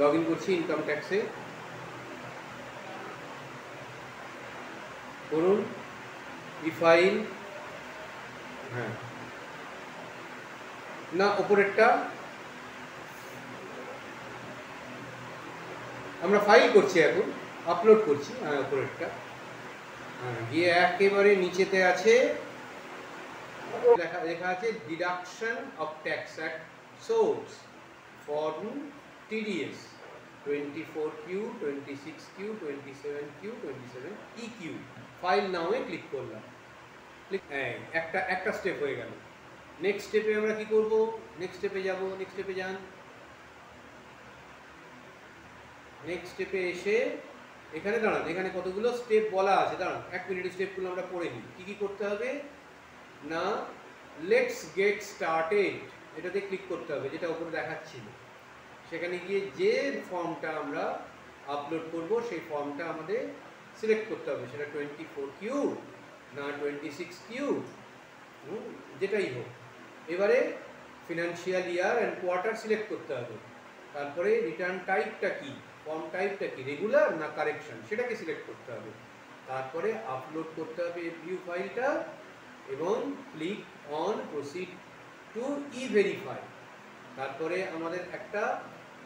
Log in করছি income ট্যাক্সে, করুন ই ফাইল। হ্যাঁ না, ওপরেরটা আমরা ফাইল করছি, এখন আপলোড করছি। হ্যাঁ ওপরেরটা, হ্যাঁ গিয়ে একেবারে নিচেতে আছে লেখা আছে deduction of tax at source form TDS 24Q 26Q 27Q 27EQ। File নামে ক্লিক করলাম, একটা স্টেপ হয়ে গেল। নেক্সট স্টেপে আমরা কি করব? নেক্সট স্টেপে যাব, নেক্সট স্টেপে যান। নেক্সট স্টেপে এসে এখানে দাঁড়ান, এখানে কতগুলো স্টেপ বলা আছে, দাঁড়ান 1 মিনিট স্টেপগুলো আমরা পড়ে নিই। কী কী করতে হবে না, লেটস গেট স্টার্টেড এটাতে ক্লিক করতে হবে, যেটা উপরে দেখাচ্ছিল। সেখানে গিয়ে যে ফর্মটা আমরা আপলোড করব সেই ফর্মটা আমাদের সিলেক্ট করতে হবে, সেটা 24Q না 26Q, যেটাই হোক। এবারে financial year and quarter select করতে হবে। তারপরে রিটার্ন টাইপটা কি, ফর্ম টাইপটা কি, রেগুলার না কারেকশন, সেটাকে সিলেক্ট করতে হবে। তারপরে আপলোড করতে হবে এফভিউ ফাইলটা এবং click on proceed to e verify. তারপরে আমাদের একটা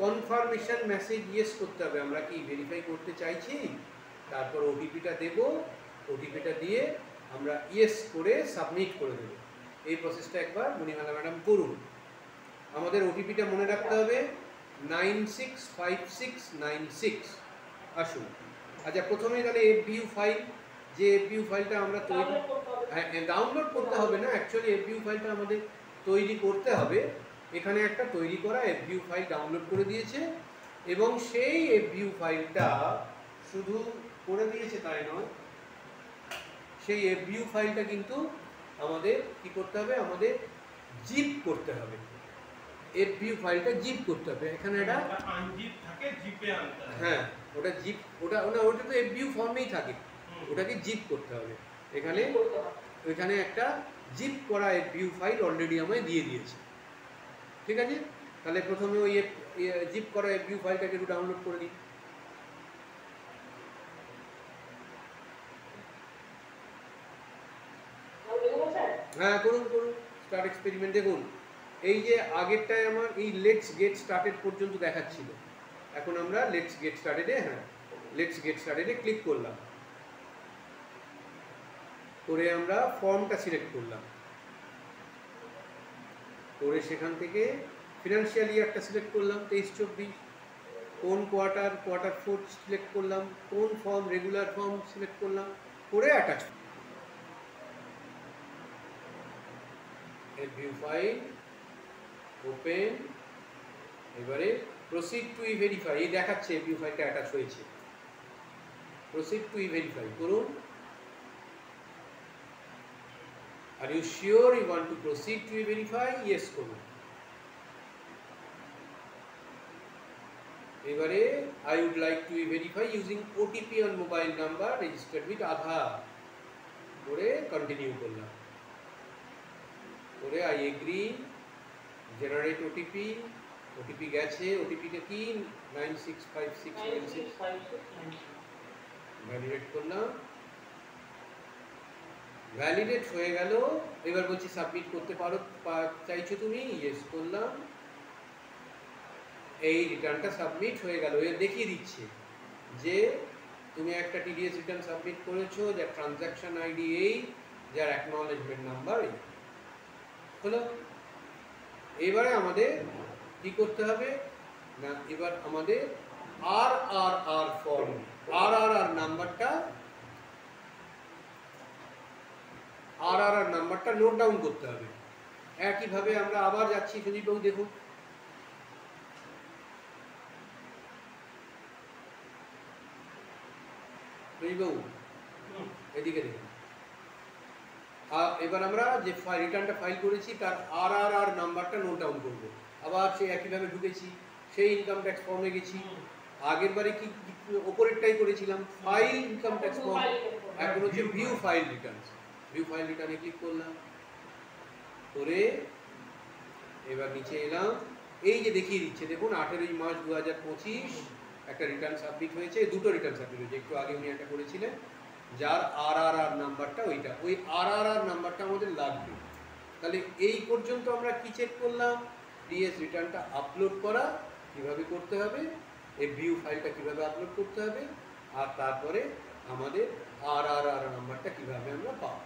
কনফার্মেশন মেসেজ ইয়েস করতে হবে, আমরা কি ভেরিফাই করতে চাইছি। তারপর ওটিপিটা দেব, ওটিপিটা দিয়ে আমরা ইয়েস করে সাবমিট করে দেব। এই প্রসেসটা একবার মণিমালা ম্যাডাম করুন। আমাদের ওটিপিটা মনে রাখতে হবে 965696। আসুন, আচ্ছা প্রথমেই তাহলে এফভিউ ফাইল, যে এফভিউ ফাইলটা আমরা তৈরি, হ্যাঁ ডাউনলোড করতে হবে না, অ্যাকচুয়ালি এফভিউ ফাইলটা আমাদের তৈরি করতে হবে। এখানে একটা তৈরি করা এফভিউ ফাইল ডাউনলোড করে দিয়েছে, এবং সেই এফভিউ ফাইলটা শুধু করে দিয়েছে তাই নয়, সেই এফভিউ ফাইলটা কিন্তু আমাদের কি করতে হবে, আমাদের জিপ করতে হবে। এফভিউ ফাইলটা জিপ করতে হবে, এখানে এটা আনজিপ থাকে, জিপে আনতে হবে। হ্যাঁ ওটা জিপ, ওটা তো এফভিউ ফর্মেই থাকে, ওটাকে জিপ করতে হবে। এখানে একটা জিপ করা এফভিউ ফাইল অলরেডি আমায় দিয়ে দিয়েছে। ঠিক আছে, তাহলে প্রথমে ওই জিপ করা এফভিউ ফাইলটাকে একটু ডাউনলোড করে নিই। হ্যাঁ করুন করুন, স্টার্ট এক্সপেরিমেন্ট। দেখুন এই যে আগেরটায় আমার এই লেটস গেট স্টার্টেড পর্যন্ত দেখাচ্ছিল, এখন আমরা লেটস গেট স্টার্টেডে, হ্যাঁ লেটস গেট স্টার্টেডে ক্লিক করলাম, করে আমরা ফর্মটা সিলেক্ট করলাম, করে সেখান থেকে ফিনান্সিয়াল ইয়ারটা সিলেক্ট করলাম 23-24, কোন কোয়ার্টার, কোয়ার্টার 4 সিলেক্ট করলাম, কোন ফর্ম রেগুলার ফর্ম সিলেক্ট করলাম, করে অ্যাটাচ ভিউ ফাইল ওপেন। এবারে প্রসিড টু ই ভেরিফাই, এই দেখাচ্ছে ভিউ ফাইলটা অ্যাটাচ হয়েছে। প্রসিড টু ই ভেরিফাই করুন। Are you sure you want to proceed to e verify, yes করুন। এবারে I would like to e verify using OTP on mobile number registered with Aadhaar, করে continue করলাম, করে I agree, generate OTP. OTP গেছে, ওটিপিটা কি 965696, validate করলাম, validate হয়ে গেল। এবার বলছি সাবমিট করতে পারো, চাইছো তুমি, ইয়েস করলাম। এই রিটার্নটা সাবমিট হয়ে গেল। এর দেখিয়ে দিচ্ছে যে তুমি একটা টিডিএস রিটার্ন সাবমিট করেছো, যার ট্রানজ্যাকশন আইডি এই, যার অ্যাকনলেজমেন্ট নাম্বার এই হলো। এবারে আমাদের কি করতে হবে না, এবার আমাদের আর ফর্ম, আর নাম্বারটা, নাম্বারটা নোট ডাউন করতে হবে। একইভাবে আমরা আবার যাচ্ছি, সুদীপবাবু দেখুন, সুদীপবাবু এদিকে দেখুন। এবার আমরা যে রিটার্নটা ফাইল করেছি তার আর নাম্বারটা নোট ডাউন করব। আবার সেই একইভাবে ঢুকেছি, সেই ইনকাম ট্যাক্স ফর্মে গেছি। আগের বারে কি ওপরেরটাই করেছিলাম, ফাইল ইনকাম ট্যাক্স ফর্ম, এখন হচ্ছে view file return. View file রিটার্নে ক্লিক করলাম, করে এবার নিচে এলাম। এই যে দেখিয়ে দিচ্ছে দেখুন 18 মার্চ 2025 একটা রিটার্ন সাবমিট হয়েছে, দুটো রিটার্ন সাবমিট হয়েছে, একটু আগে উনি একটা করেছিলেন, যার RRR নাম্বারটা ওইটা, ওই RRR নাম্বারটা আমাদের লাগবে। তাহলে এই পর্যন্ত আমরা কি চেক করলাম? ডিএস রিটার্নটা আপলোড করা কিভাবে করতে হবে, এফভিউ ফাইলটা কিভাবে আপলোড করতে হবে, আর তারপরে আমাদের RRR নাম্বারটা কিভাবে আমরা পাবো।